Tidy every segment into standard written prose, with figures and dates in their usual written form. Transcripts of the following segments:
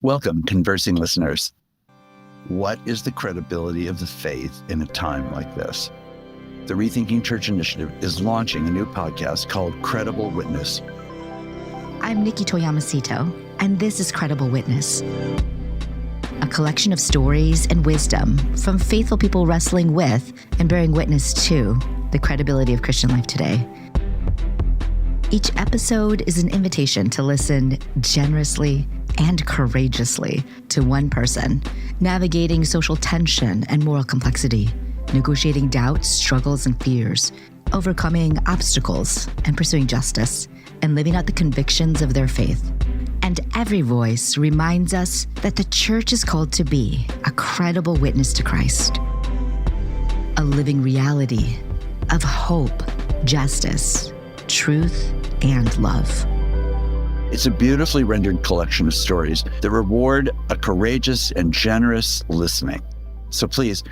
Welcome, conversing listeners. What is the credibility of the faith in a time like this? The Rethinking Church Initiative is launching a new podcast called Credible Witness. I'm Nikki Toyamasito, and this is Credible Witness, a collection of stories and wisdom from faithful people wrestling with and bearing witness to the credibility of Christian life today. Each episode is an invitation to listen generously and courageously to one person, navigating social tension and moral complexity, negotiating doubts, struggles, and fears, overcoming obstacles and pursuing justice, and living out the convictions of their faith. And every voice reminds us that the church is called to be a credible witness to Christ, a living reality of hope, justice, truth, and love. It's a beautifully rendered collection of stories that reward a courageous and generous listening. So please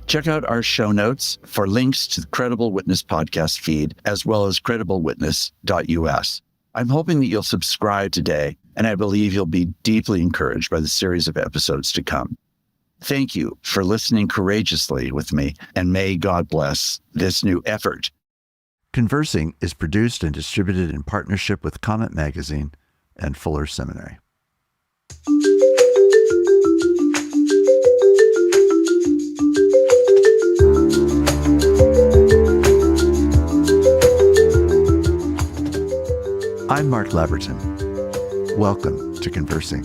check out our show notes for links to the Credible Witness podcast feed, as well as crediblewitness.us. I'm hoping that you'll subscribe today, and I believe you'll be deeply encouraged by the series of episodes to come. Thank you for listening courageously with me, and may God bless this new effort. Conversing is produced and distributed in partnership with Comment Magazine and Fuller Seminary. I'm Mark Laverton. Welcome to Conversing.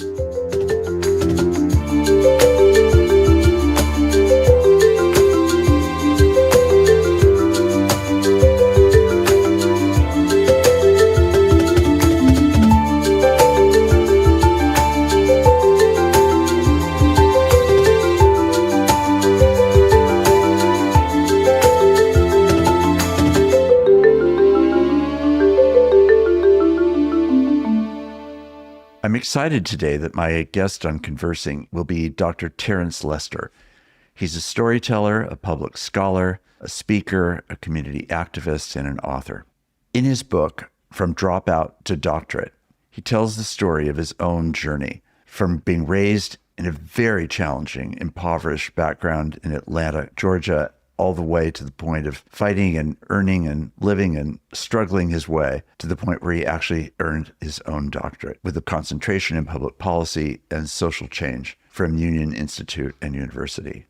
I'm excited today that my guest on Conversing will be Dr. Terence Lester. He's a storyteller, a public scholar, a speaker, a community activist, and an author. In his book, From Dropout to Doctorate, he tells the story of his own journey from being raised in a very challenging, impoverished background in Atlanta, Georgia, all the way to the point of fighting and earning and living and struggling his way to the point where he actually earned his own doctorate with a concentration in public policy and social change from Union Institute and University.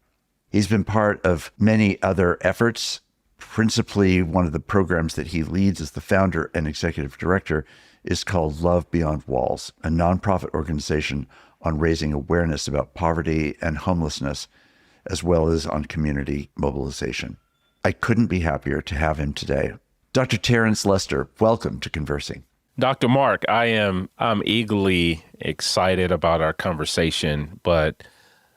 He's been part of many other efforts. Principally, one of the programs that he leads as the founder and executive director is called Love Beyond Walls, a nonprofit organization on raising awareness about poverty and homelessness, as well as on community mobilization. I couldn't be happier to have him today. Dr. Terence Lester, welcome to Conversing. Dr. Mark, I'm eagerly excited about our conversation, but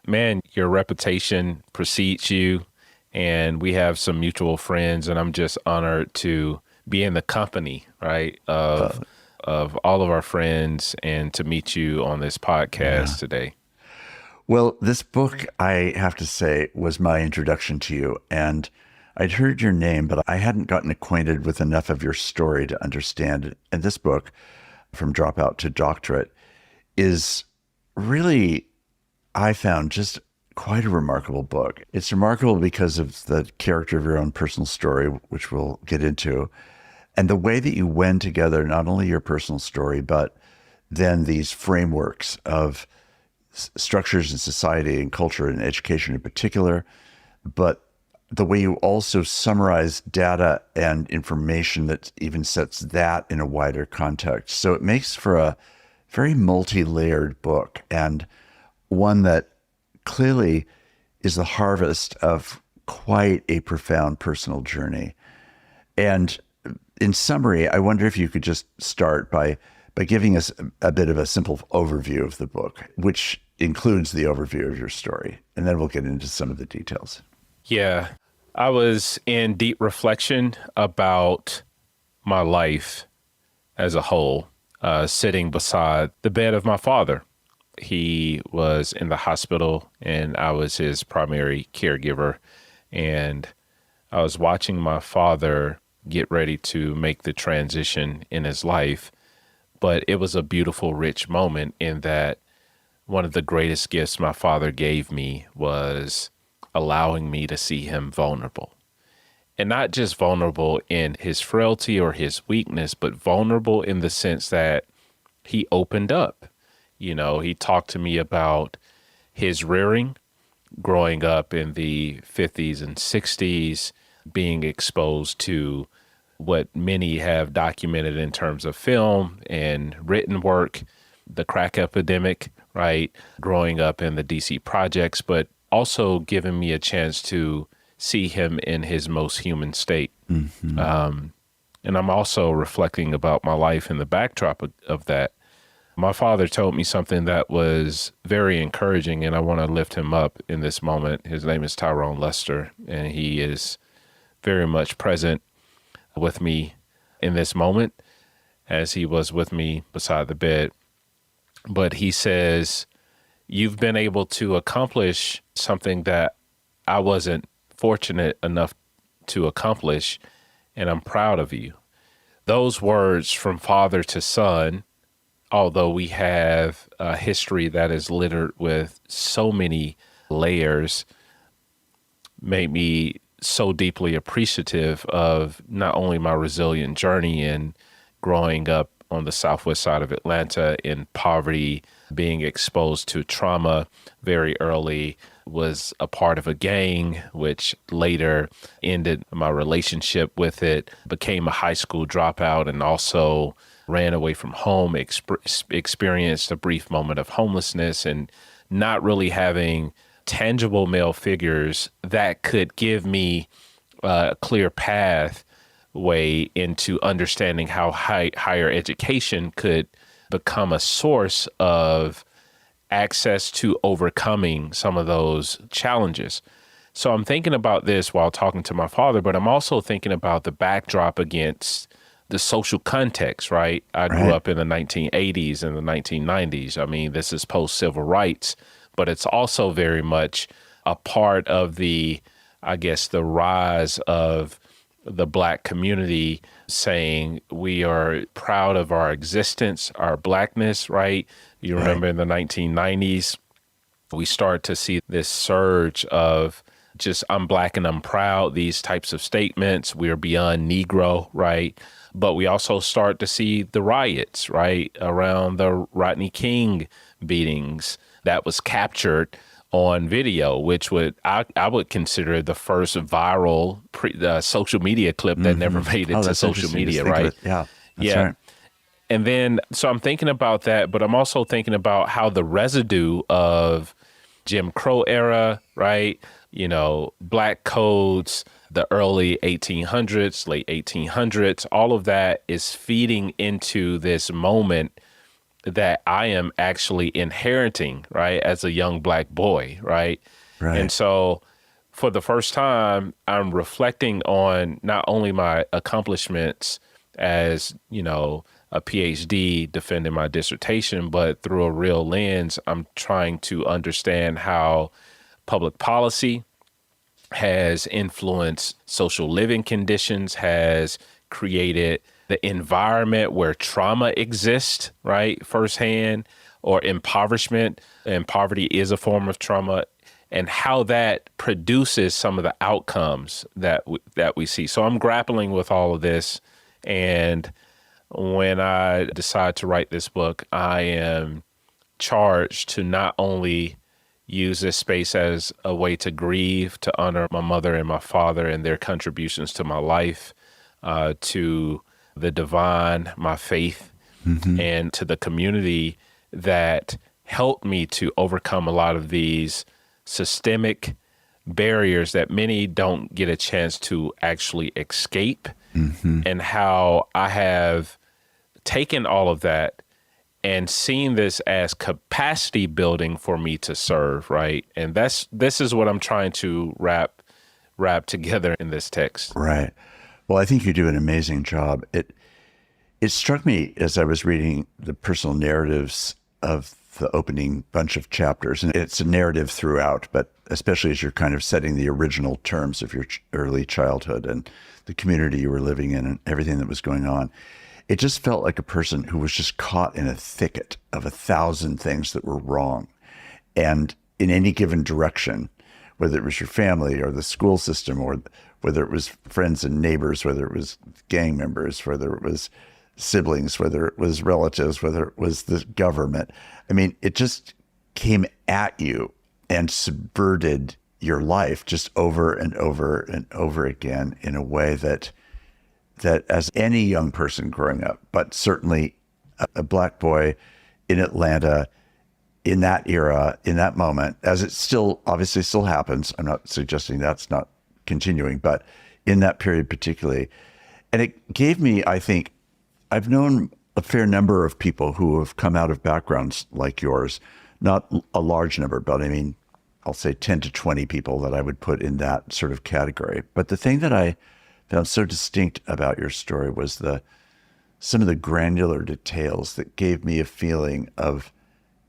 man, your reputation precedes you, and we have some mutual friends, and I'm just honored to be in the company, right, of all of our friends and to meet you on this podcast today. Well, this book, I have to say, was my introduction to you. And I'd heard your name, but I hadn't gotten acquainted with enough of your story to understand it. And this book, From Dropout to Doctorate, is really, I found, just quite a remarkable book. It's remarkable because of the character of your own personal story, which we'll get into, and the way that you wend together not only your personal story, but then these frameworks of structures in society and culture and education in particular, but the way you also summarize data and information that even sets that in a wider context. So it makes for a very multi-layered book, and one that clearly is the harvest of quite a profound personal journey. And in summary, I wonder if you could just start by giving us a bit of a simple overview of the book, which includes the overview of your story, and then we'll get into some of the details. Yeah, I was in deep reflection about my life as a whole, sitting beside the bed of my father. He was in the hospital, and I was his primary caregiver, and I was watching my father get ready to make the transition in his life. But it was a beautiful, rich moment in that one of the greatest gifts my father gave me was allowing me to see him vulnerable. And not just vulnerable in his frailty or his weakness, but vulnerable in the sense that he opened up. You know, he talked to me about his rearing, growing up in the 50s and 60s, being exposed to what many have documented in terms of film and written work, the crack epidemic, right? Growing up in the DC projects, but also giving me a chance to see him in his most human state. Mm-hmm. And I'm also reflecting about my life in the backdrop of that. My father told me something that was very encouraging, and I want to lift him up in this moment. His name is Tyrone Lester, and he is very much present with me in this moment as he was with me beside the bed. But he says, you've been able to accomplish something that I wasn't fortunate enough to accomplish, and I'm proud of you. Those words from father to son, although we have a history that is littered with so many layers, made me so deeply appreciative of not only my resilient journey in growing up on the southwest side of Atlanta in poverty, being exposed to trauma very early, was a part of a gang, which later ended my relationship with it, became a high school dropout, and also ran away from home, experienced a brief moment of homelessness, and not really having tangible male figures that could give me a clear pathway into understanding how higher education could become a source of access to overcoming some of those challenges. So I'm thinking about this while talking to my father, but I'm also thinking about the backdrop against the social context, right? I grew up in the 1980s and the 1990s. I mean, this is post-civil rights, but it's also very much a part of the, I guess, the rise of the Black community saying we are proud of our existence, our Blackness, right? You remember in the 1990s, we start to see this surge of just, I'm Black and I'm proud, these types of statements. We're beyond Negro, right? But we also start to see the riots, right, around the Rodney King beatings that was captured on video, which I would consider the first viral social media clip that never made it to social media, right? Yeah, that's right. And then, so I'm thinking about that, but I'm also thinking about how the residue of Jim Crow era, right? You know, Black codes, the early 1800s, late 1800s, all of that is feeding into this moment that I am actually inheriting, right, as a young Black boy, right? And so for the first time, I'm reflecting on not only my accomplishments as, you know, a PhD defending my dissertation, but through a real lens, I'm trying to understand how public policy has influenced social living conditions, has created the environment where trauma exists, right, firsthand, or impoverishment, and poverty is a form of trauma, and how that produces some of the outcomes that we see. So I'm grappling with all of this, and when I decide to write this book, I am charged to not only use this space as a way to grieve, to honor my mother and my father and their contributions to my life, to the divine, my faith, and to the community that helped me to overcome a lot of these systemic barriers that many don't get a chance to actually escape, and how I have taken all of that and seen this as capacity building for me to serve, right? And this is what I'm trying to wrap together in this text. Right. Well, I think you do an amazing job. It struck me as I was reading the personal narratives of the opening bunch of chapters, and it's a narrative throughout, but especially as you're kind of setting the original terms of your early childhood and the community you were living in and everything that was going on. It just felt like a person who was just caught in a thicket of 1,000 things that were wrong. and in any given direction, whether it was your family or the school system, or whether it was friends and neighbors, whether it was gang members, whether it was siblings, whether it was relatives, whether it was the government. I mean, it just came at you and subverted your life just over and over and over again in a way that as any young person growing up, but certainly a Black boy in Atlanta in that era, in that moment, as it still obviously still happens. I'm not suggesting that's not continuing, but in that period particularly. And it gave me, I think, I've known a fair number of people who have come out of backgrounds like yours, not a large number, but I mean, I'll say 10 to 20 people that I would put in that sort of category. But the thing that I found so distinct about your story was some of the granular details that gave me a feeling of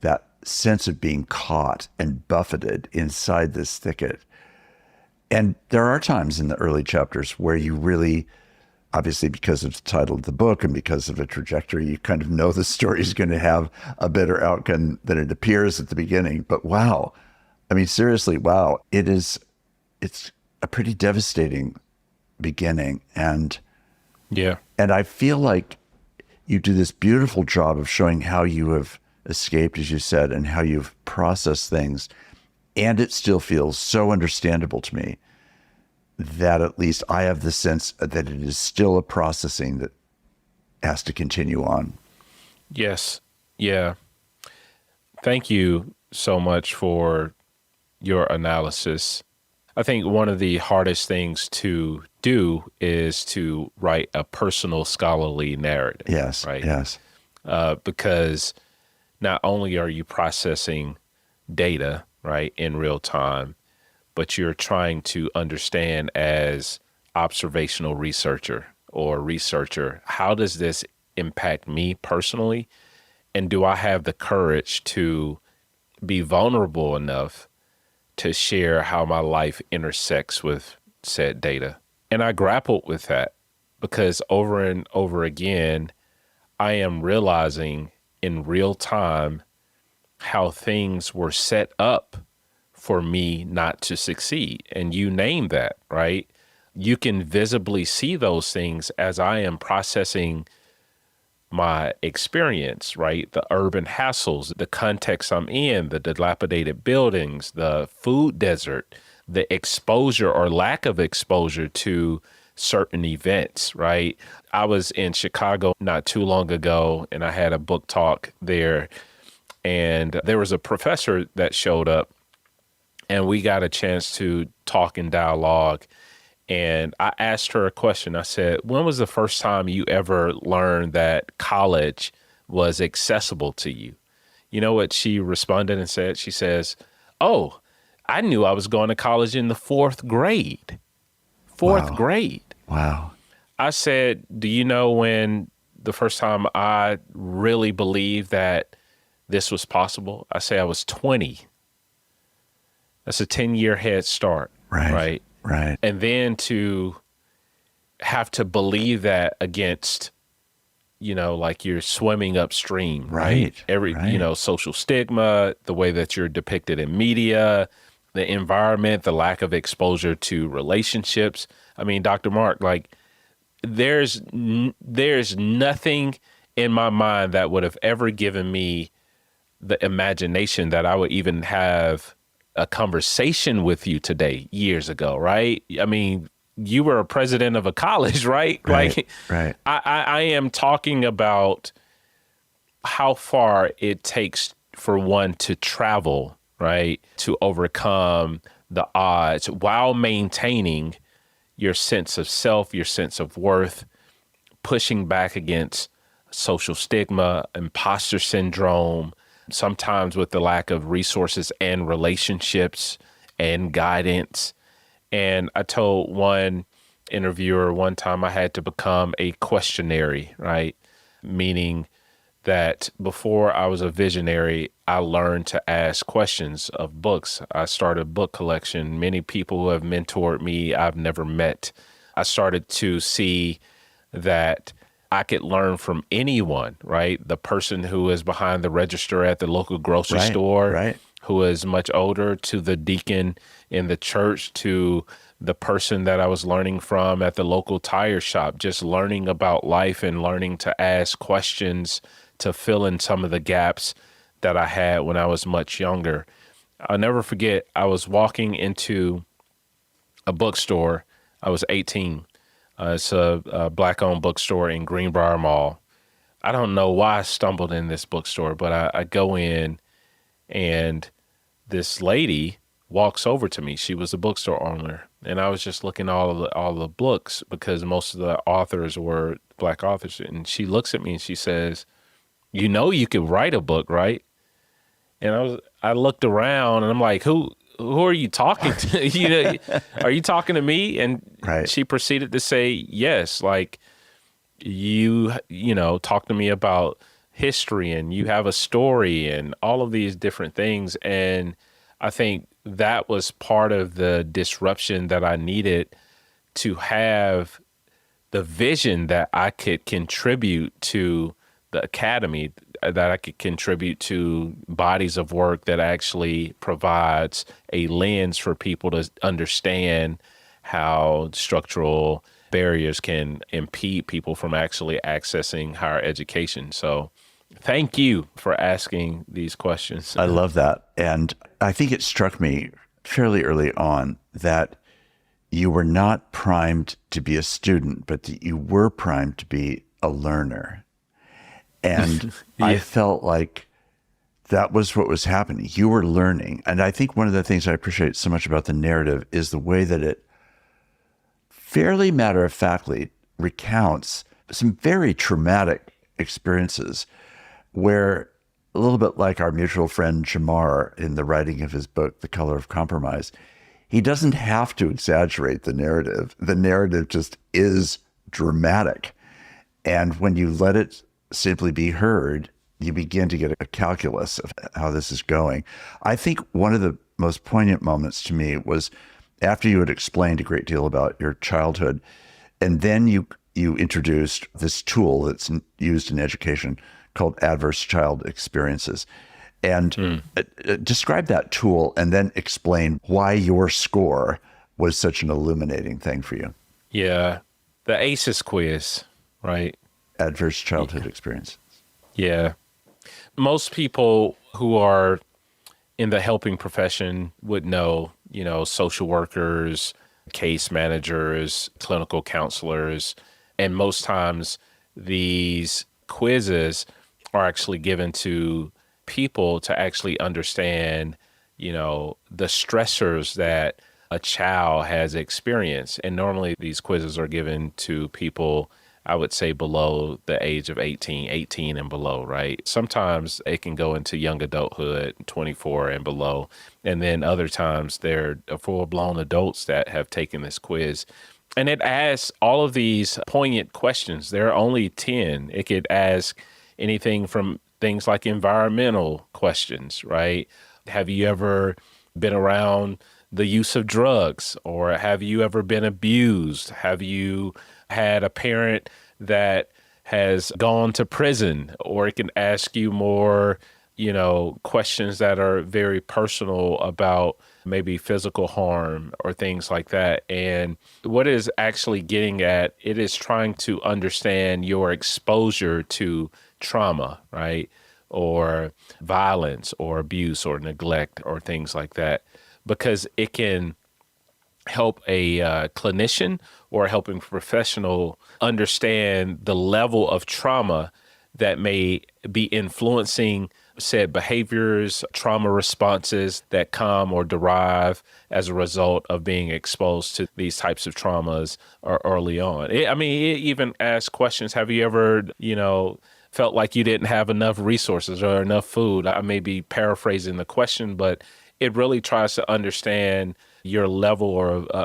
that sense of being caught and buffeted inside this thicket. And there are times in the early chapters where you really, obviously because of the title of the book and because of a trajectory, you kind of know the story is going to have a better outcome than it appears at the beginning. But wow, I mean, seriously, wow, it's a pretty devastating beginning. And I feel like you do this beautiful job of showing how you have escaped, as you said, and how you've processed things. And it still feels so understandable to me that at least I have the sense that it is still a processing that has to continue on. Yes. Yeah. Thank you so much for your analysis. I think one of the hardest things to do is to write a personal scholarly narrative. Yes. Right. Yes. Because not only are you processing data, right, in real time, but you're trying to understand as observational researcher or researcher, how does this impact me personally? And do I have the courage to be vulnerable enough to share how my life intersects with said data? And I grappled with that because over and over again, I am realizing in real time how things were set up for me not to succeed. And you name that, right? You can visibly see those things as I am processing my experience, right? The urban hassles, the context I'm in, the dilapidated buildings, the food desert, the exposure or lack of exposure to certain events, right? I was in Chicago not too long ago and I had a book talk there, and there was a professor that showed up and we got a chance to talk and dialogue. And I asked her a question. I said, when was the first time you ever learned that college was accessible to you? You know what she responded and said? She says, oh, I knew I was going to college in the fourth grade. Fourth grade. Wow. I said, do you know when the first time I really believed that this was possible? I say I was 20. That's a 10-year head start. Right. And then to have to believe that against, like you're swimming upstream, right? Social stigma, the way that you're depicted in media, the environment, the lack of exposure to relationships. I mean, Dr. Mark, like there's nothing in my mind that would have ever given me the imagination that I would even have a conversation with you today years ago, right? I mean, you were a president of a college, right? Right. I am talking about how far it takes for one to travel, right? To overcome the odds while maintaining your sense of self, your sense of worth, pushing back against social stigma, imposter syndrome, sometimes with the lack of resources and relationships and guidance. And I told one interviewer one time I had to become a questionary, right? Meaning that before I was a visionary, I learned to ask questions of books. I started a book collection. Many people who have mentored me, I've never met. I started to see that I could learn from anyone, right? The person who is behind the register at the local grocery store, who is much older, to the deacon in the church, to the person that I was learning from at the local tire shop, just learning about life and learning to ask questions to fill in some of the gaps that I had when I was much younger. I'll never forget, I was walking into a bookstore. I was 18. It's a Black-owned bookstore in Greenbrier Mall. I don't know why I stumbled in this bookstore, but I go in and this lady walks over to me. She was a bookstore owner, and I was just looking at all the books because most of the authors were Black authors. And she looks at me and she says, "You know, you could write a book, right?" And I looked around and I'm like, who are you talking to? Are you talking to me? And Right. she proceeded to say, yes, like you talk to me about history and you have a story and all of these different things. And I think that was part of the disruption that I needed to have the vision that I could contribute to the academy, that I could contribute to bodies of work that actually provides a lens for people to understand how structural barriers can impede people from actually accessing higher education. So thank you for asking these questions. I love that. And I think it struck me fairly early on that you were not primed to be a student, but that you were primed to be a learner. And Yeah. I felt like that was what was happening. You were learning. And I think one of the things I appreciate so much about the narrative is the way that it fairly matter-of-factly recounts some very traumatic experiences where, a little bit like our mutual friend Jamar in the writing of his book, The Color of Compromise, he doesn't have to exaggerate the narrative. The narrative just is dramatic. And when you let it simply be heard, you begin to get a calculus of how this is going. I think one of the most poignant moments to me was after you had explained a great deal about your childhood, and then you introduced this tool that's used in education called adverse child experiences. And describe that tool and then explain why your score was such an illuminating thing for you. Yeah. The ACEs quiz, right? Adverse childhood experience. Yeah. Most people who are in the helping profession would know, social workers, case managers, clinical counselors, and most times these quizzes are actually given to people to actually understand, the stressors that a child has experienced. And normally these quizzes are given to people, I would say, below the age of 18 and below, right? Sometimes it can go into young adulthood, 24 and below. And then other times they're full-blown adults that have taken this quiz. And it asks all of these poignant questions. There are only 10. It could ask anything from things like environmental questions, right? Have you ever been around the use of drugs, or have you ever been abused? Have you had a parent that has gone to prison? Or it can ask you more, questions that are very personal about maybe physical harm or things like that. And what it is actually getting at, it is trying to understand your exposure to trauma, right? Or violence or abuse or neglect or things like that, because it can help a clinician or a helping professional understand the level of trauma that may be influencing said behaviors, trauma responses that come or derive as a result of being exposed to these types of traumas early on. It even asks questions. Have you ever, felt like you didn't have enough resources or enough food? I may be paraphrasing the question, but it really tries to understand your level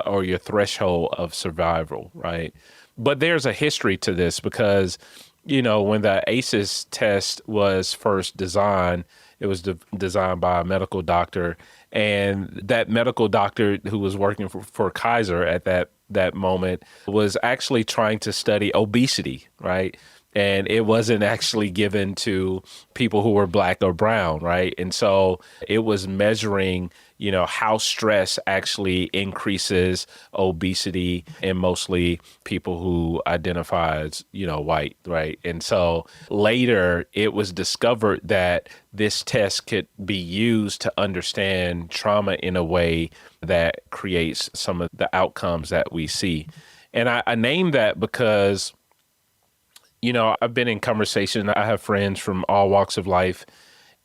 or your threshold of survival, right? But there's a history to this because, when the ACEs test was first designed, it was designed by a medical doctor, and that medical doctor who was working for Kaiser at that moment was actually trying to study obesity, right? And it wasn't actually given to people who were black or brown, right? And so it was measuring, how stress actually increases obesity in mostly people who identify as, white, right? And so later it was discovered that this test could be used to understand trauma in a way that creates some of the outcomes that we see. And I named that because I've been in conversation. I have friends from all walks of life,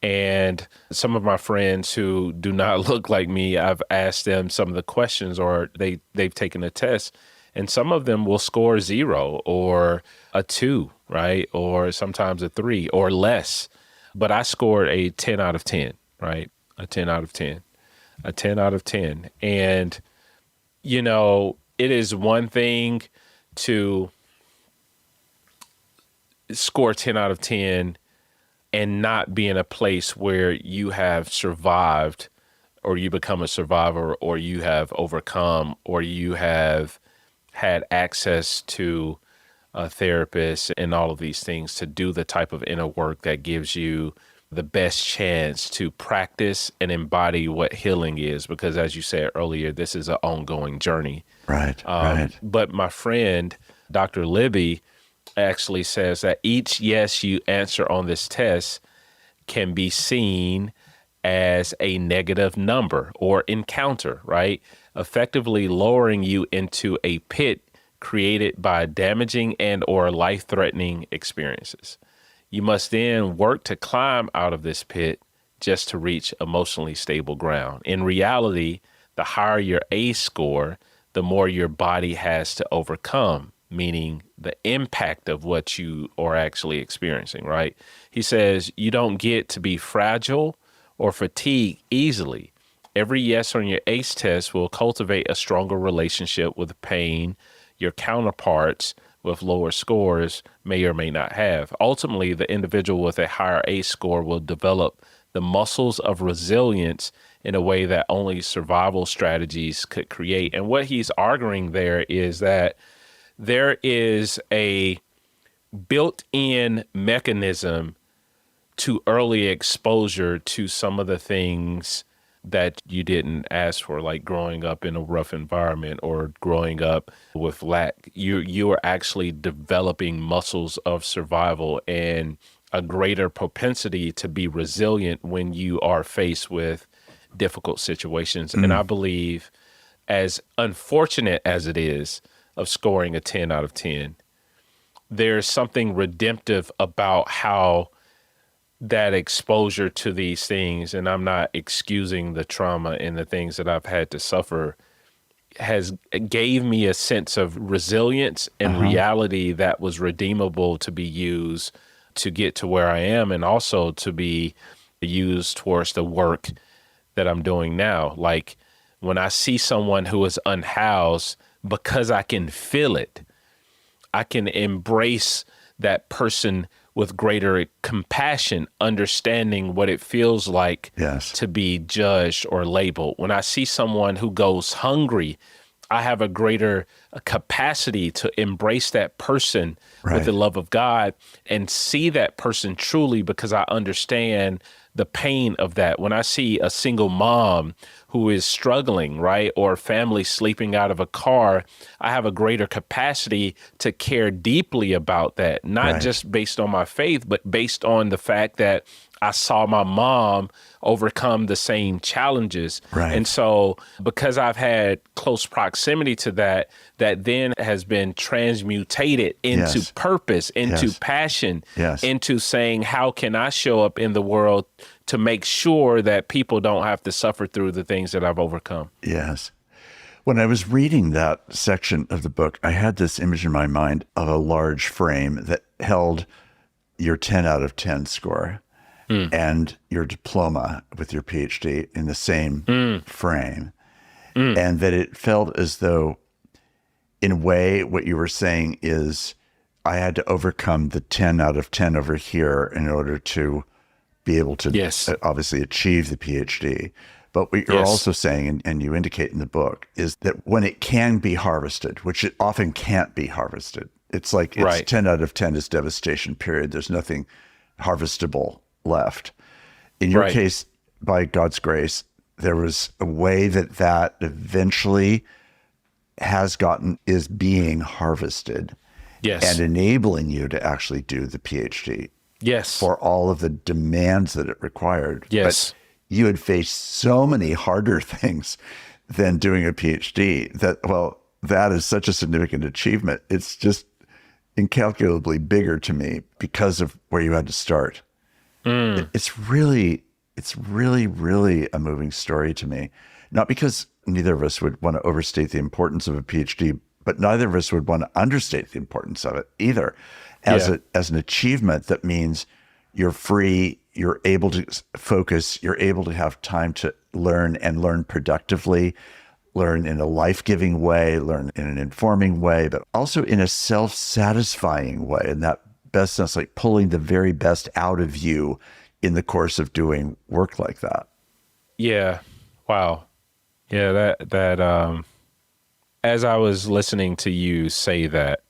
and some of my friends who do not look like me, I've asked them some of the questions, or they've taken a test, and some of them will score 0 or a 2, right? Or sometimes a 3 or less. But I scored a 10 out of 10, right? A 10 out of 10, a 10 out of 10. And, it is one thing to score 10 out of 10 and not be in a place where you have survived, or you become a survivor, or you have overcome, or you have had access to a therapist and all of these things to do the type of inner work that gives you the best chance to practice and embody what healing is. Because as you said earlier, this is an ongoing journey. Right. But my friend, Dr. Libby, actually says that each yes you answer on this test can be seen as a negative number or encounter, right? Effectively lowering you into a pit created by damaging and or life-threatening experiences. You must then work to climb out of this pit just to reach emotionally stable ground. In reality, the higher your ACE score, the more your body has to overcome, meaning the impact of what you are actually experiencing, right? He says, you don't get to be fragile or fatigued easily. Every yes on your ACE test will cultivate a stronger relationship with pain your counterparts with lower scores may or may not have. Ultimately, the individual with a higher ACE score will develop the muscles of resilience in a way that only survival strategies could create. And what he's arguing there is that there is a built-in mechanism to early exposure to some of the things that you didn't ask for, like growing up in a rough environment or growing up with lack. You are actually developing muscles of survival and a greater propensity to be resilient when you are faced with difficult situations. And I believe, as unfortunate as it is of scoring a 10 out of 10, there's something redemptive about how that exposure to these things, and I'm not excusing the trauma and the things that I've had to suffer, gave me a sense of resilience and reality that was redeemable to be used to get to where I am, and also to be used towards the work that I'm doing now. Like when I see someone who is unhoused, because I can feel it, I can embrace that person with greater compassion, understanding what it feels like to be judged or labeled. When I see someone who goes hungry, I have a greater capacity to embrace that person with the love of God and see that person truly, because I understand the pain of that. When I see a single mom who is struggling, right, or a family sleeping out of a car, I have a greater capacity to care deeply about that, not just based on my faith, but based on the fact that I saw my mom overcome the same challenges. And so because I've had close proximity to that, that then has been transmutated into purpose, into passion, into saying, how can I show up in the world to make sure that people don't have to suffer through the things that I've overcome? Yes. When I was reading that section of the book, I had this image in my mind of a large frame that held your 10 out of 10 score and your diploma with your PhD in the same frame. And that it felt as though, in a way, what you were saying is, I had to overcome the 10 out of 10 over here in order to be able to obviously achieve the PhD. But what you're also saying, and you indicate in the book, is that when it can be harvested, which it often can't be harvested, It's like it's Right. 10 out of 10 is devastation, period. There's nothing harvestable left. In your Right. case, by God's grace, there was a way that eventually is being harvested Yes. and enabling you to actually do the PhD Yes. for all of the demands that it required. Yes. But you had faced so many harder things than doing a PhD that is such a significant achievement. It's just incalculably bigger to me because of where you had to start. It's really, really a moving story to me. Not because neither of us would want to overstate the importance of a PhD, but neither of us would want to understate the importance of it either. As an achievement that means you're free, you're able to focus, you're able to have time to learn and learn productively, learn in a life-giving way, learn in an informing way, but also in a self-satisfying way. And that best sense, like pulling the very best out of you in the course of doing work like that. Yeah. Wow. Yeah. That as I was listening to you say that,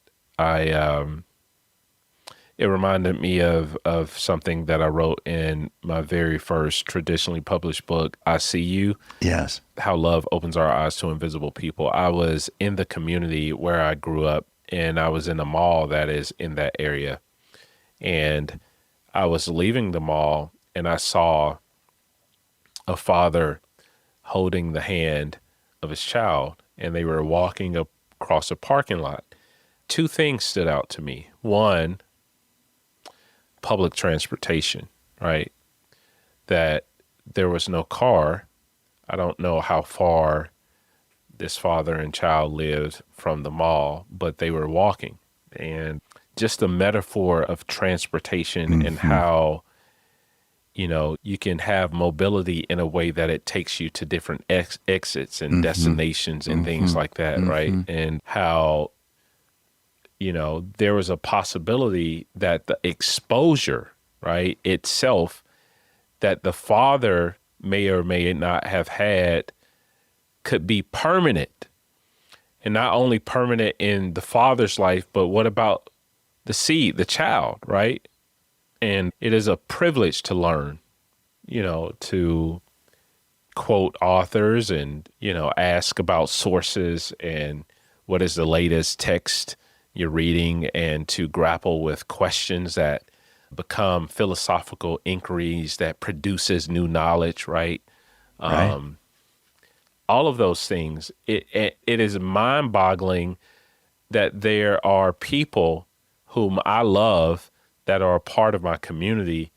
it reminded me of something that I wrote in my very first traditionally published book, I See You. Yes. How Love Opens Our Eyes to Invisible People. I was in the community where I grew up, and I was in a mall that is in that area. And I was leaving the mall, and I saw a father holding the hand of his child, and they were walking across a parking lot. Two things stood out to me. One, public transportation, right? That there was no car. I don't know how far this father and child lived from the mall, but they were walking. And just the metaphor of transportation and how, you can have mobility in a way that it takes you to different exits and destinations and things like that, right? And how, there was a possibility that the exposure, right, itself, that the father may or may not have had could be permanent. And not only permanent in the father's life, but what about the seed, the child, right? And it is a privilege to learn, to quote authors and, ask about sources and what is the latest text you're reading, and to grapple with questions that become philosophical inquiries that produces new knowledge, right? Right. All of those things. It is mind-boggling that there are people whom I love that are a part of my community,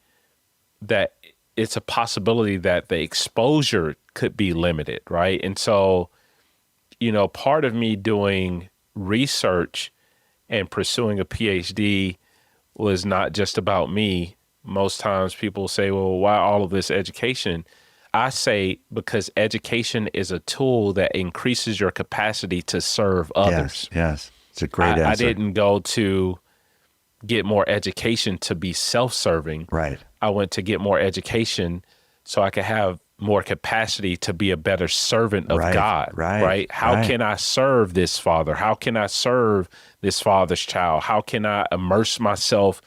that it's a possibility that the exposure could be limited, right? And so, part of me doing research and pursuing a PhD was not just about me. Most times people say, well, why all of this education? I say because education is a tool that increases your capacity to serve others. Yes. It's a great answer. I didn't go to get more education to be self-serving. Right. I went to get more education so I could have more capacity to be a better servant of God, right? How can I serve this father? How can I serve this father's child? How can I immerse myself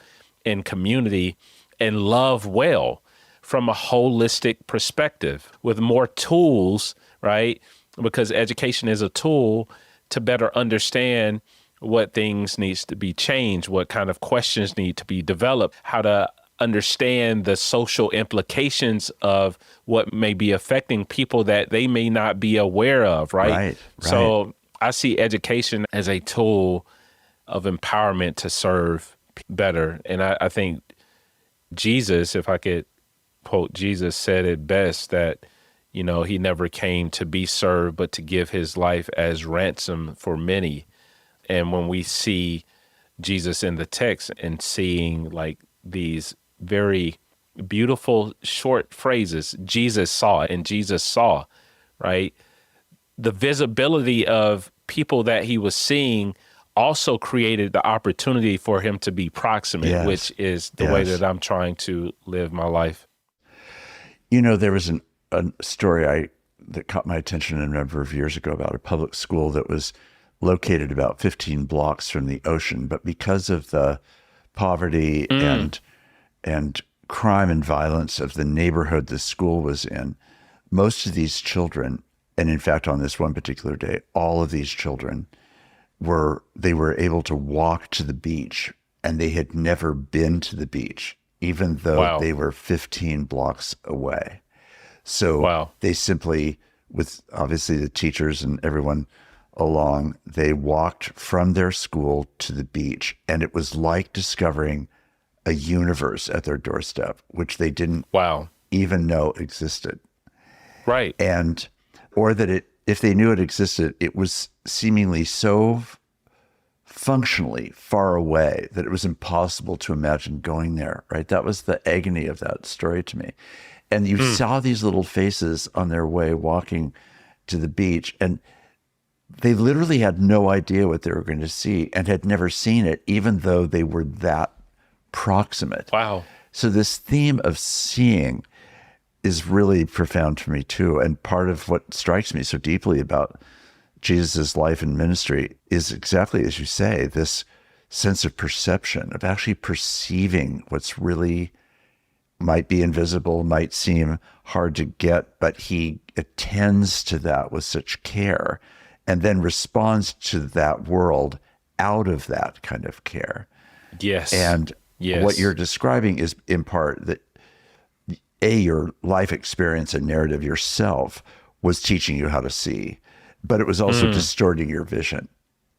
in community and love well from a holistic perspective with more tools, right? Because education is a tool to better understand what things needs to be changed, what kind of questions need to be developed, how to understand the social implications of what may be affecting people that they may not be aware of, right? So I see education as a tool of empowerment to serve better. And I think Jesus, if I could quote Jesus, said it best that, he never came to be served, but to give his life as ransom for many. And when we see Jesus in the text and seeing like these very beautiful short phrases, Jesus saw and Jesus saw, right? The visibility of people that he was seeing also created the opportunity for him to be proximate, which is the way that I'm trying to live my life. There was a story that caught my attention a number of years ago about a public school that was located about 15 blocks from the ocean, but because of the poverty and crime and violence of the neighborhood the school was in, most of these children, and in fact on this one particular day, all of these children were able to walk to the beach, and they had never been to the beach, even though they were 15 blocks away. So they simply, with obviously the teachers and everyone along, they walked from their school to the beach, and it was like discovering a universe at their doorstep, which they didn't even know existed. Right. And, or that if they knew it existed, it was seemingly so functionally far away that it was impossible to imagine going there, right? That was the agony of that story to me. And you saw these little faces on their way walking to the beach, and they literally had no idea what they were going to see and had never seen it, even though they were that proximate. Wow. So this theme of seeing is really profound for me too. And part of what strikes me so deeply about Jesus's life and ministry is exactly as you say, this sense of perception, of actually perceiving what's really might be invisible, might seem hard to get, but he attends to that with such care and then responds to that world out of that kind of care. Yes. And what you're describing is in part that your life experience and narrative yourself was teaching you how to see, but it was also distorting your vision.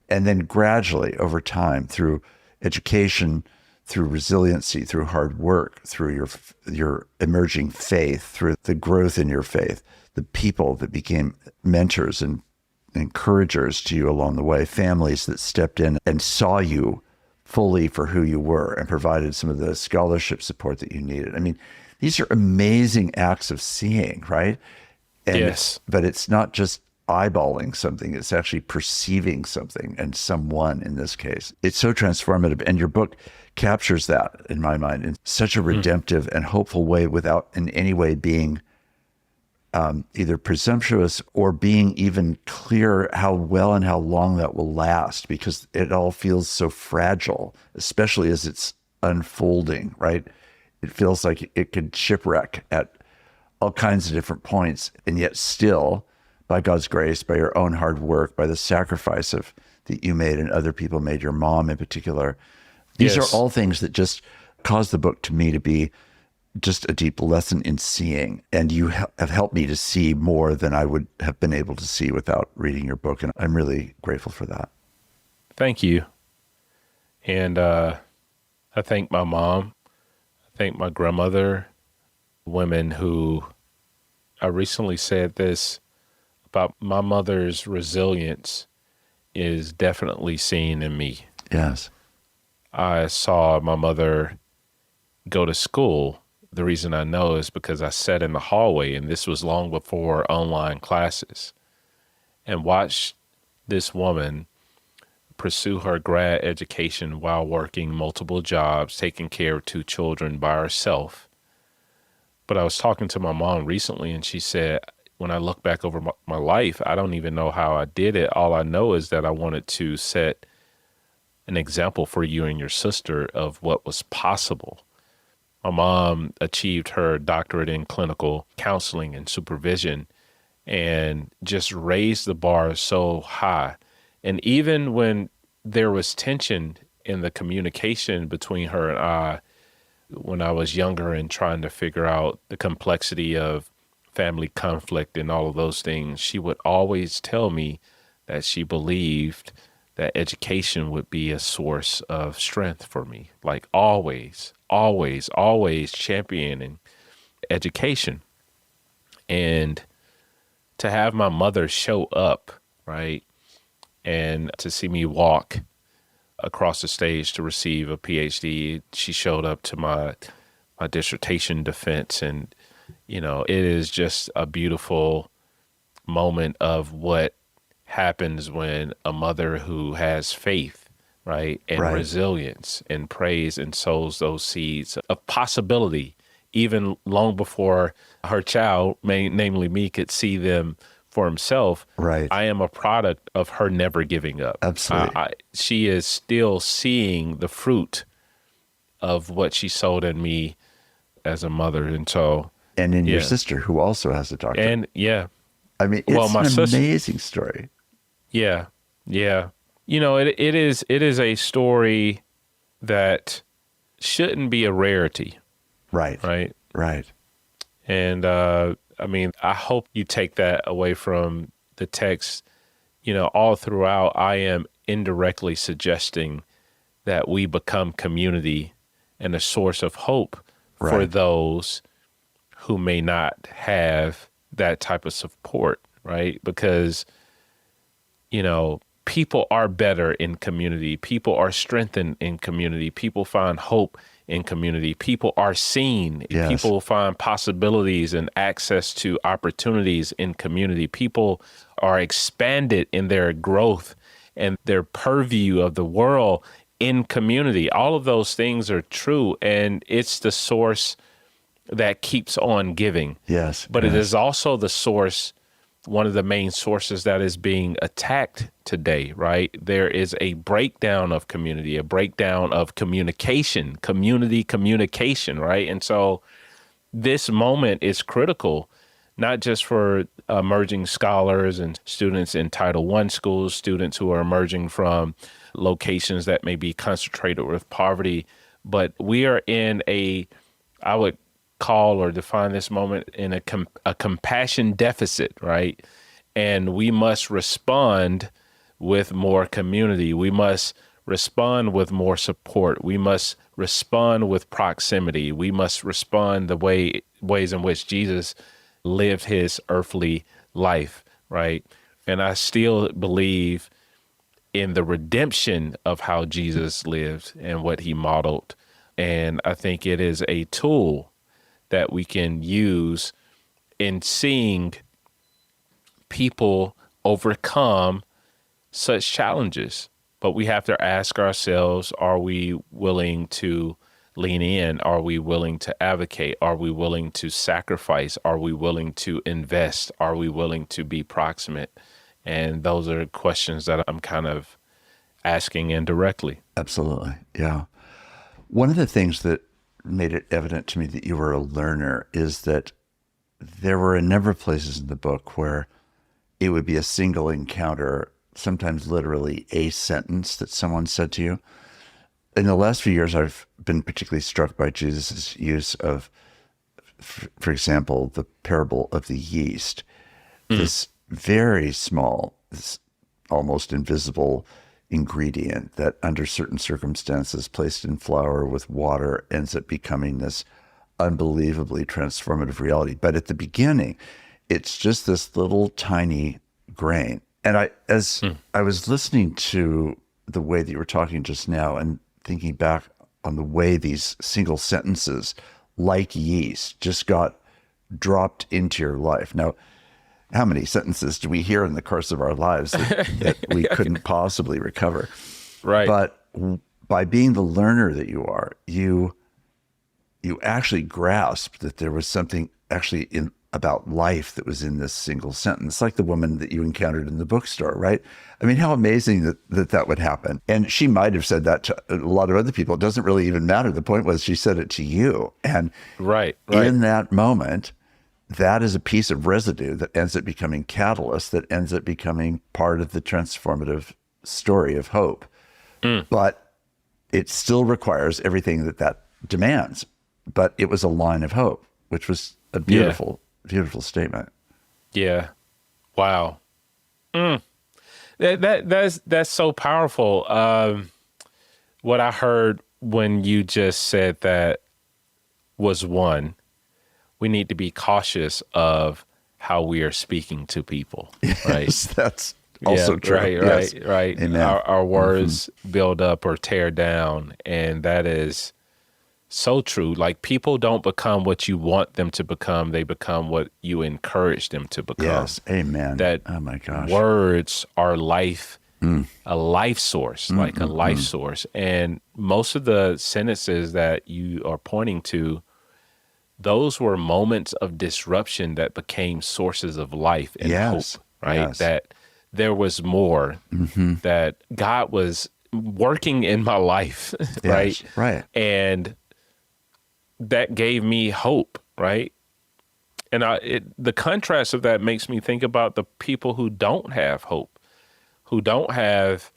And then gradually over time, through education, through resiliency, through hard work, through your emerging faith, through the growth in your faith, the people that became mentors and encouragers to you along the way, families that stepped in and saw you fully for who you were and provided some of the scholarship support that you needed. I mean, these are amazing acts of seeing, right? And yes. But it's not just eyeballing something, it's actually perceiving something, and someone in this case. It's so transformative. And your book captures that, in my mind, in such a redemptive and hopeful way without in any way being either presumptuous or being even clear how well and how long that will last, because it all feels so fragile, especially as it's unfolding, right? It feels like it could shipwreck at all kinds of different points, and yet still, by God's grace, by your own hard work, by the sacrifice that you made and other people made, your mom in particular, these are all things that just caused the book to me to be just a deep lesson in seeing. And you have helped me to see more than I would have been able to see without reading your book. And I'm really grateful for that. Thank you. And I thank my mom. I thank my grandmother, women who, I recently said this about my mother's resilience is definitely seen in me. Yes. I saw my mother go to school. The reason I know is because I sat in the hallway, and this was long before online classes, and watched this woman pursue her grad education while working multiple jobs, taking care of 2 children by herself. But I was talking to my mom recently, and she said, when I look back over my life, I don't even know how I did it. All I know is that I wanted to set an example for you and your sister of what was possible. My mom achieved her doctorate in clinical counseling and supervision and just raised the bar so high. And even when there was tension in the communication between her and I, when I was younger and trying to figure out the complexity of family conflict and all of those things, she would always tell me that she believed that education would be a source of strength for me. Like always championing education. And to have my mother show up, right, and to see me walk across the stage to receive a PhD, she showed up to my dissertation defense. And, you know, it is just a beautiful moment of what happens when a mother who has faith, right, and resilience and prays and sows those seeds of possibility, even long before her child, namely me, could see them for himself. Right. I am a product of her never giving up. Absolutely. She is still seeing the fruit of what she sowed in me as a mother. And so, And in your yeah. sister, who also has a doctorate. And yeah, I mean, well, it's my an sister- amazing story. yeah, yeah. You know, it is a story that shouldn't be a rarity, Right. right? Right. And I mean, I hope you take that away from the text. You know, all throughout, I am indirectly suggesting that we become community and a source of hope for Right. those who may not have that type of support, right? Because, you know, people are better in community. People are strengthened in community. People find hope in community. People are seen. Yes. People find possibilities and access to opportunities in community. People are expanded in their growth and their purview of the world in community. All of those things are true, and it's the source that keeps on giving. Yes. But it yes. is also the source, one of the main sources that is being attacked today, right? There is a breakdown of community, a breakdown of communication, community communication, right? And so this moment is critical, not just for emerging scholars and students in Title I schools, students who are emerging from locations that may be concentrated with poverty, but we are in I would call or define this moment in a compassion deficit, right? And we must respond with more community. We must respond with more support. We must respond with proximity. We must respond the ways in which Jesus lived his earthly life, right? And I still believe in the redemption of how Jesus lived and what he modeled. And I think it is a tool that we can use in seeing people overcome such challenges. But we have to ask ourselves, are we willing to lean in? Are we willing to advocate? Are we willing to sacrifice? Are we willing to invest? Are we willing to be proximate? And those are questions that I'm kind of asking indirectly. Absolutely. Yeah. One of the things that made it evident to me that you were a learner is that there were a number of places in the book where it would be a single encounter, sometimes literally a sentence that someone said to you. In the last few years, I've been particularly struck by Jesus' use of, for example, the parable of the yeast, this very small, this almost invisible ingredient that under certain circumstances placed in flour with water ends up becoming this unbelievably transformative reality. But at the beginning, it's just this little tiny grain. And as I was listening to the way that you were talking just now and thinking back on the way these single sentences, like yeast, just got dropped into your life. Now, how many sentences do we hear in the course of our lives that we couldn't possibly recover? Right. But by being the learner that you are, you actually grasped that there was something actually about life that was in this single sentence, like the woman that you encountered in the bookstore, right? I mean, how amazing that would happen. And she might have said that to a lot of other people. It doesn't really even matter. The point was she said it to you. And right. in that moment, that is a piece of residue that ends up becoming catalyst, that ends up becoming part of the transformative story of hope. But it still requires everything that demands. But it was a line of hope, which was a beautiful, beautiful statement. Yeah. Wow. That's so powerful. What I heard when you just said that was one, we need to be cautious of how we are speaking to people, right? Yes, that's also true. Right. Amen. Our words build up or tear down, and that is so true. Like, people don't become what you want them to become. They become what you encourage them to become. Yes. Amen. That oh my gosh. Words are life, a life source, like a life source. And most of the sentences that you are pointing to, those were moments of disruption that became sources of life and hope, right? Yes. That there was more, that God was working in my life, right? Yes, right. And that gave me hope, right? And the contrast of that makes me think about the people who don't have hope, who don't have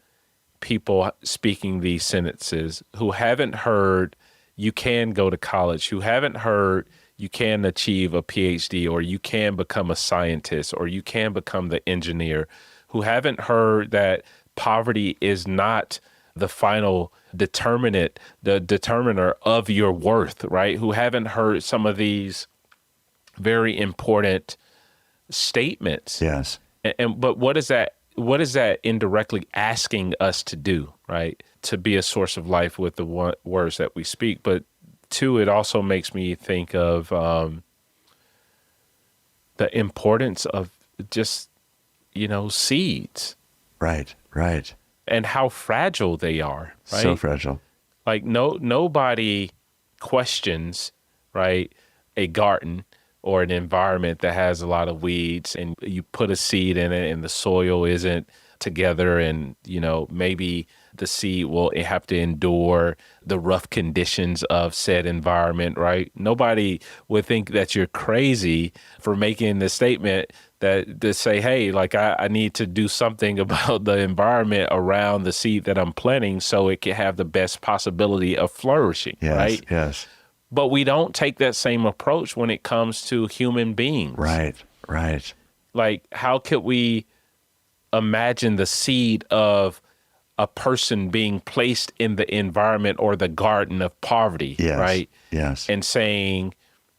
people speaking these sentences, who haven't heard you can go to college, who haven't heard you can achieve a PhD, or you can become a scientist, or you can become the engineer, who haven't heard that poverty is not the final determinant, the determiner of your worth, right? Who haven't heard some of these very important statements. Yes. But what is that indirectly asking us to do, right? To be a source of life with the words that we speak. But two, it also makes me think of the importance of just, seeds. Right, right. And how fragile they are, right? So fragile. Like nobody questions, right, a garden or an environment that has a lot of weeds, and you put a seed in it and the soil isn't together, and maybe the seed will have to endure the rough conditions of said environment, right? Nobody would think that you're crazy for making the statement that say, hey, like I need to do something about the environment around the seed that I'm planting so it can have the best possibility of flourishing, Yes, right? yes. But we don't take that same approach when it comes to human beings. Right, right. Like, how could we imagine the seed of a person being placed in the environment or the garden of poverty, Yes, right? yes. And saying,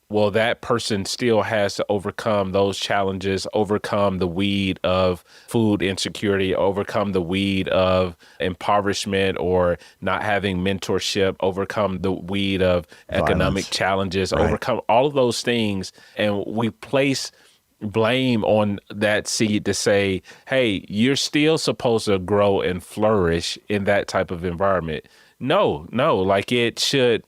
well, that person still has to overcome those challenges, overcome the weed of food insecurity, overcome the weed of impoverishment or not having mentorship, overcome the weed of economic Violence. challenges, Right. overcome all of those things. And we place blame on that seed to say, hey, you're still supposed to grow and flourish in that type of environment. No, like it should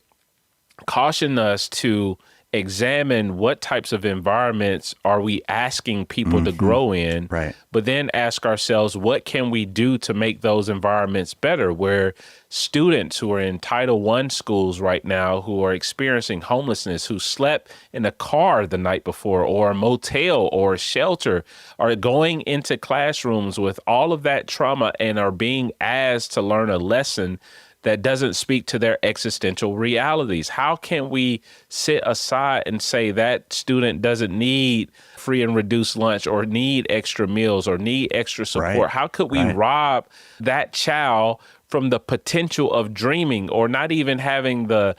caution us to examine what types of environments are we asking people to grow in, Right. but then ask ourselves, what can we do to make those environments better? Where students who are in Title I schools right now, who are experiencing homelessness, who slept in a car the night before or a motel or a shelter, are going into classrooms with all of that trauma and are being asked to learn a lesson that doesn't speak to their existential realities. How can we sit aside and say that student doesn't need free and reduced lunch or need extra meals or need extra support? Right. How could we rob that child from the potential of dreaming, or not even having the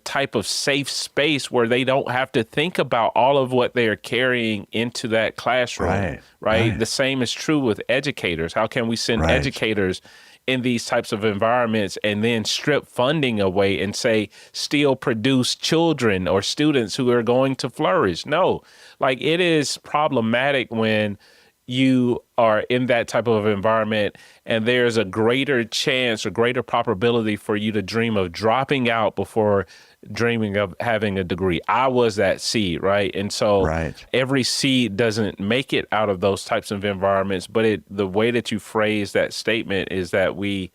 type of safe space where they don't have to think about all of what they are carrying into that classroom, right? The same is true with educators. How can we send educators in these types of environments and then strip funding away and say, still produce children or students who are going to flourish? No, like it is problematic when you are in that type of environment and there's a greater chance or greater probability for you to dream of dropping out before dreaming of having a degree. I was that seed, right? And so every seed doesn't make it out of those types of environments, but the way that you phrase that statement is that we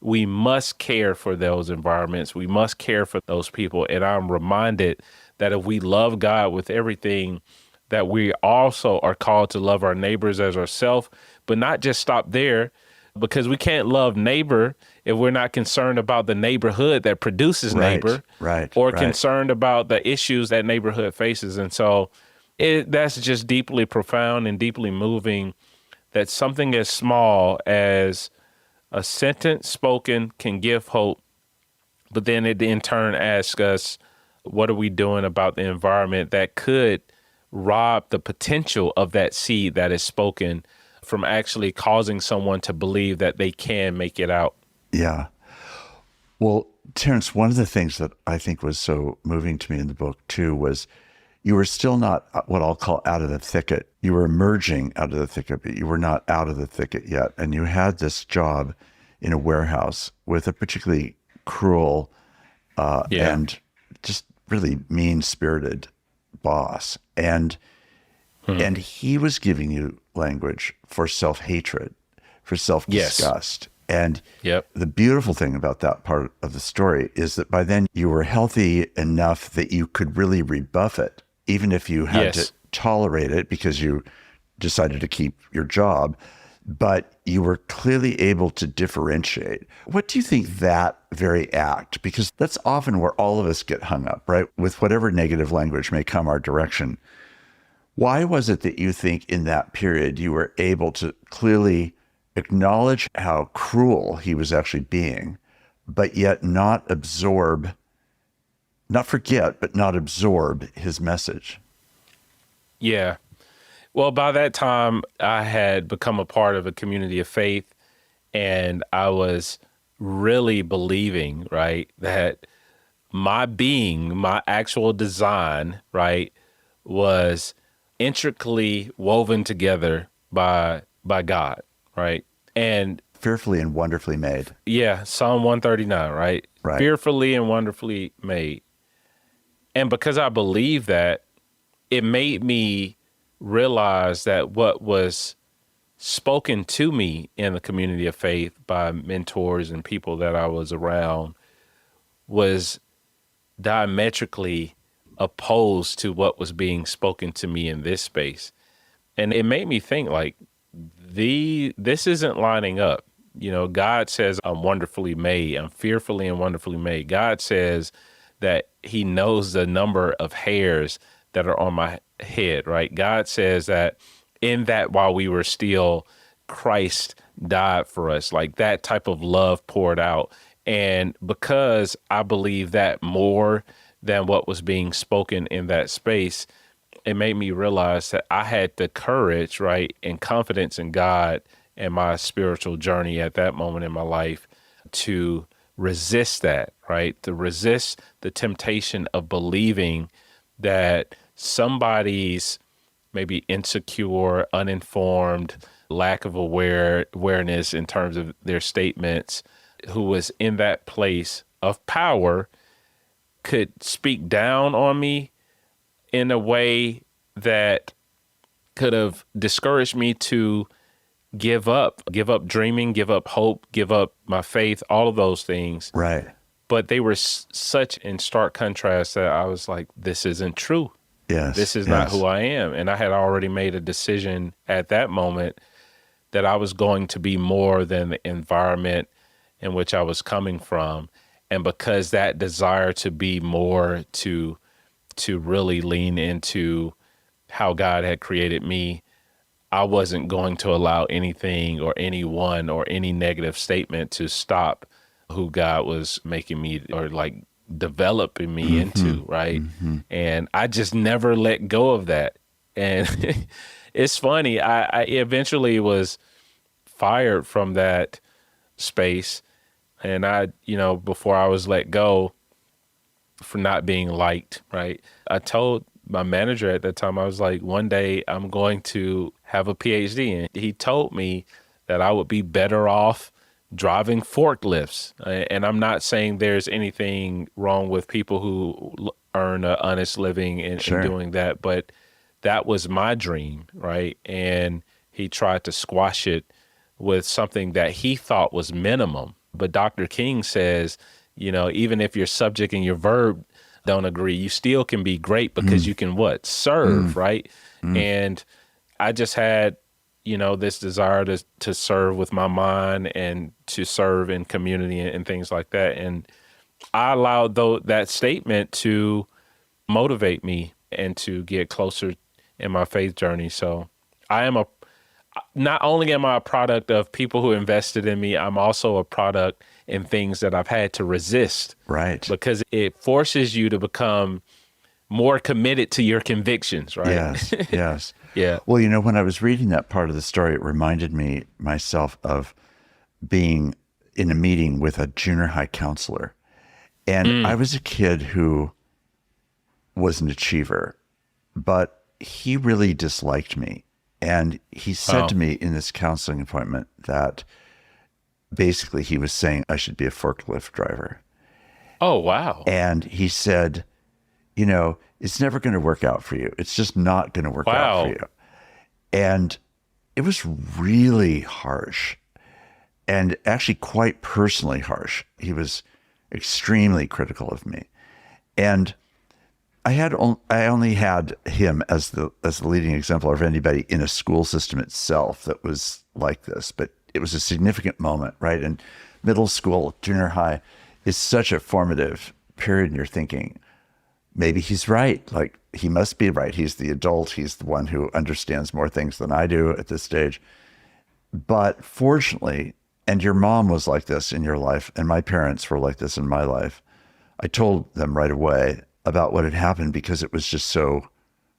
must care for those environments. We must care for those people. And I'm reminded that if we love God with everything, that we also are called to love our neighbors as ourselves, but not just stop there, because we can't love neighbor if we're not concerned about the neighborhood that produces neighbor, or concerned about the issues that neighborhood faces. And so that's just deeply profound and deeply moving, that something as small as a sentence spoken can give hope, but then it in turn asks us, what are we doing about the environment that could rob the potential of that seed that is spoken from actually causing someone to believe that they can make it out? Yeah. Well, Terrence, one of the things that I think was so moving to me in the book too was you were still not what I'll call out of the thicket. You were emerging out of the thicket, but you were not out of the thicket yet. And you had this job in a warehouse with a particularly cruel and just really mean-spirited boss. And he was giving you language for self-hatred, for self-disgust. And the beautiful thing about that part of the story is that by then you were healthy enough that you could really rebuff it, even if you had to tolerate it because you decided to keep your job, but you were clearly able to differentiate. What do you think that very act, because that's often where all of us get hung up, right? With whatever negative language may come our direction. Why was it that you think in that period you were able to clearly acknowledge how cruel he was actually being, but yet not forget, but not absorb his message? Yeah. Well, by that time, I had become a part of a community of faith, and I was really believing, right, that my being, my actual design, right, was intricately woven together by God, right? And fearfully and wonderfully made. Yeah, Psalm 139, right? Right. Fearfully and wonderfully made. And because I believe that, it made me realize that what was spoken to me in the community of faith by mentors and people that I was around was diametrically opposed to what was being spoken to me in this space. And it made me think, like, this isn't lining up. You know, God says I'm wonderfully made. I'm fearfully and wonderfully made. God says that he knows the number of hairs that are on my head, right? God says that in that while we were still, Christ died for us, like that type of love poured out. And because I believe that more than what was being spoken in that space, it made me realize that I had the courage, right, and confidence in God and my spiritual journey at that moment in my life to resist that, right? To resist the temptation of believing that somebody's maybe insecure, uninformed, lack of awareness in terms of their statements, who was in that place of power, could speak down on me in a way that could have discouraged me to give up dreaming, give up hope, give up my faith, all of those things. Right. But they were such in stark contrast that I was like, this isn't true. Yes. This is not who I am. And I had already made a decision at that moment that I was going to be more than the environment in which I was coming from. And because that desire to be more, to really lean into how God had created me, I wasn't going to allow anything or anyone or any negative statement to stop who God was making me, or like developing me into, right? And I just never let go of that. And it's funny, I eventually was fired from that space. And I, before I was let go for not being liked, right? I told my manager at that time, I was like, one day I'm going to have a PhD. And he told me that I would be better off driving forklifts. And I'm not saying there's anything wrong with people who earn an honest living in doing that, but that was my dream, right? And he tried to squash it with something that he thought was minimum. But Dr. King says, even if your subject and your verb don't agree, you still can be great because you can what? Serve, right? And I just had, this desire to serve with my mind and to serve in community and things like that. And I allowed that statement to motivate me and to get closer in my faith journey. So not only am I a product of people who invested in me, I'm also a product in things that I've had to resist. Right. Because it forces you to become more committed to your convictions, right? Yes, yes. Yeah. Well, when I was reading that part of the story, it reminded me myself of being in a meeting with a junior high counselor. And I was a kid who was an achiever, but he really disliked me. And he said to me in this counseling appointment that basically he was saying I should be a forklift driver. Oh, wow. And he said, it's never going to work out for you. It's just not going to work out for Wow. you. And it was really harsh and actually quite personally harsh. He was extremely critical of me. And I only had him as the leading exemplar of anybody in a school system itself that was like this, but it was a significant moment, right? And middle school, junior high is such a formative period in your thinking. Maybe he's right. Like, he must be right. He's the adult. He's the one who understands more things than I do at this stage. But fortunately, and your mom was like this in your life, and my parents were like this in my life, I told them right away about what had happened because it was just so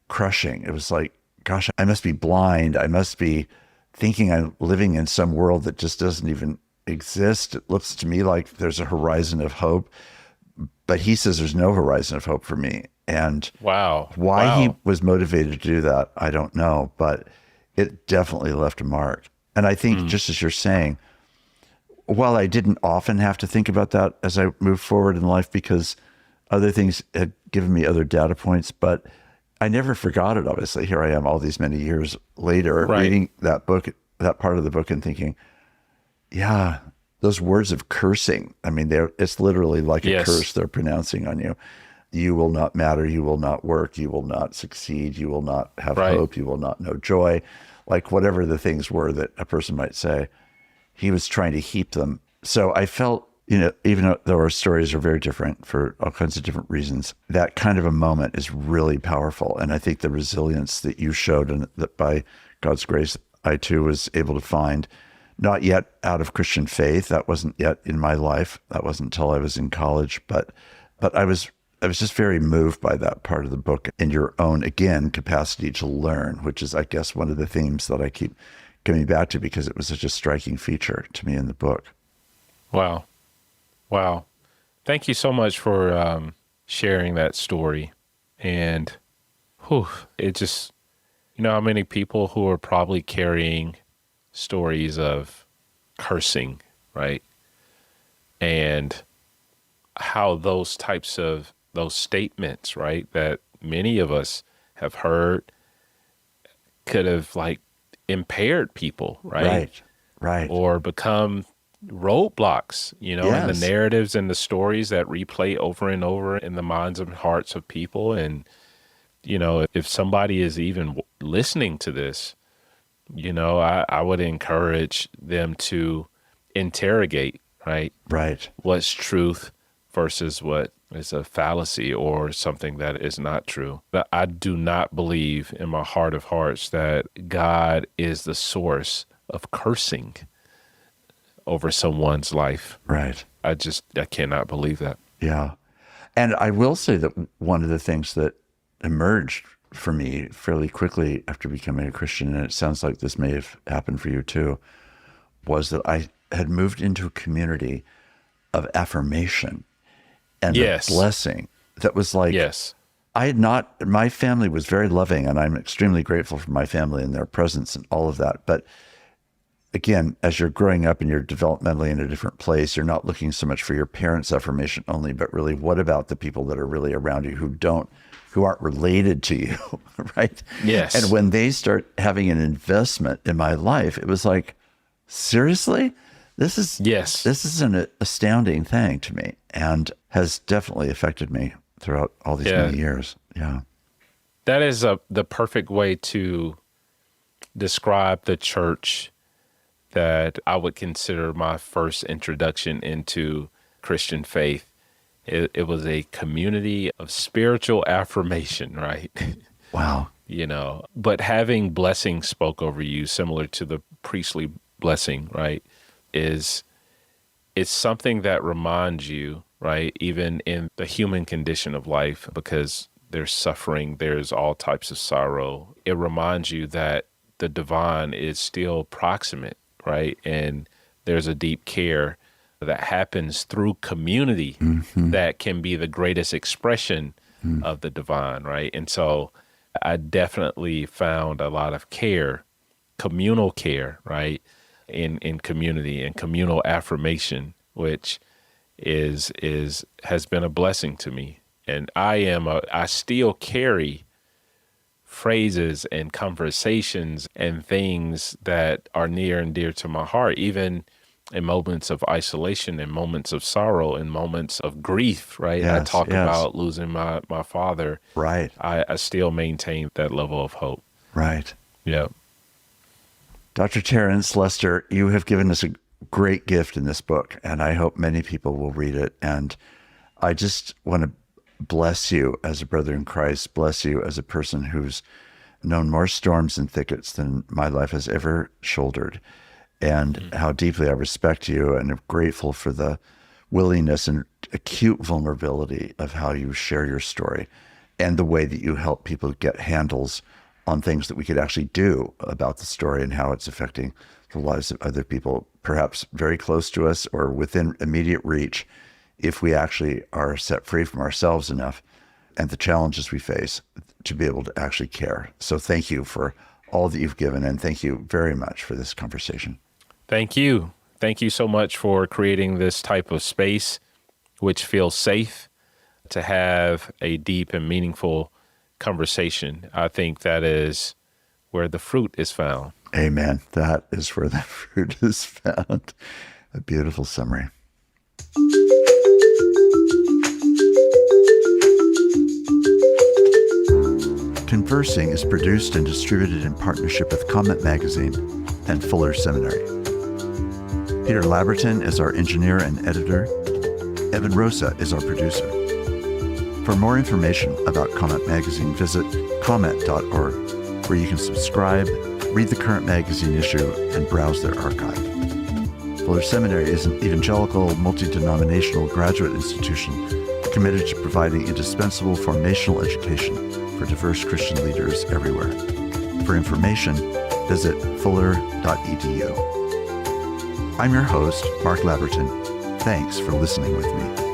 crushing. It was like, gosh, I must be blind. I must be thinking I'm living in some world that just doesn't even exist. It looks to me like there's a horizon of hope, but he says there's no horizon of hope for me. And Wow. why he was motivated to do that, I don't know, but it definitely left a mark. And I think, just as you're saying, while I didn't often have to think about that as I moved forward in life because other things had given me other data points, but I never forgot it, obviously. Here I am all these many years later, Right. reading that book, that part of the book, and thinking, yeah, those words of cursing, I mean, it's literally like a Yes. curse they're pronouncing on you. You will not matter. You will not work. You will not succeed. You will not have Right. hope. You will not know joy. Like whatever the things were that a person might say, he was trying to heap them. So I felt, even though our stories are very different for all kinds of different reasons, that kind of a moment is really powerful. And I think the resilience that you showed, and that by God's grace, I too was able to find, not yet out of Christian faith. That wasn't yet in my life. That wasn't until I was in college. But I was just very moved by that part of the book and your own, again, capacity to learn, which is, I guess, one of the themes that I keep coming back to because it was such a striking feature to me in the book. Wow. Wow. Thank you so much for sharing that story. And it just, how many people who are probably carrying stories of cursing, right? And how those statements, right, that many of us have heard could have impaired people, right? Right. Or become roadblocks, in the Yes. narratives and the stories that replay over and over in the minds and hearts of people. And, if somebody is even listening to this, I would encourage them to interrogate, right? Right. What's truth versus what is a fallacy or something that is not true. But I do not believe in my heart of hearts that God is the source of cursing over someone's life. Right. I cannot believe that. Yeah. And I will say that one of the things that emerged for me fairly quickly after becoming a Christian, and it sounds like this may have happened for you too, was that I had moved into a community of affirmation and Yes. the blessing that was like, Yes. my family was very loving, and I'm extremely grateful for my family and their presence and all of that. But again, as you're growing up and you're developmentally in a different place, you're not looking so much for your parents' affirmation only, but really what about the people that are really around you who aren't related to you, right? Yes. And when they start having an investment in my life, it was like, seriously? This is an astounding thing to me, and has definitely affected me throughout all these many years. Yeah. That is the perfect way to describe the church that I would consider my first introduction into Christian faith. It was a community of spiritual affirmation, right? Wow. But having blessing spoke over you, similar to the priestly blessing, right, it's something that reminds you, right, even in the human condition of life, because there's suffering, there's all types of sorrow. It reminds you that the divine is still proximate, right? And there's a deep care that happens through community that can be the greatest expression of the divine, right? And so I definitely found a lot of care, communal care, right, in community and communal affirmation, which has been a blessing to me. And I still carry phrases and conversations and things that are near and dear to my heart, even in moments of isolation, in moments of sorrow, in moments of grief, right? I Yes, talk yes. about losing my father. Right, I still maintain that level of hope. right. Yeah. Dr. Terrence Lester, you have given us a great gift in this book, and I hope many people will read it. And I just want to bless you as a brother in Christ, bless you as a person who's known more storms and thickets than my life has ever shouldered, and how deeply I respect you and am grateful for the willingness and acute vulnerability of how you share your story and the way that you help people get handles on things that we could actually do about the story and how it's affecting the lives of other people, perhaps very close to us or within immediate reach, if we actually are set free from ourselves enough and the challenges we face to be able to actually care. So thank you for all that you've given, and thank you very much for this conversation. Thank you. Thank you so much for creating this type of space, which feels safe to have a deep and meaningful conversation. I think that is where the fruit is found. Amen. That is where the fruit is found. A beautiful summary. Conversing is produced and distributed in partnership with Comment Magazine and Fuller Seminary. Peter Laberton is our engineer and editor. Evan Rosa is our producer. For more information about Comment Magazine, visit comment.org, where you can subscribe, read the current magazine issue, and browse their archive. Fuller Seminary is an evangelical, multi-denominational graduate institution committed to providing indispensable formational education for diverse Christian leaders everywhere. For information, visit fuller.edu. I'm your host, Mark Laberton. Thanks for listening with me.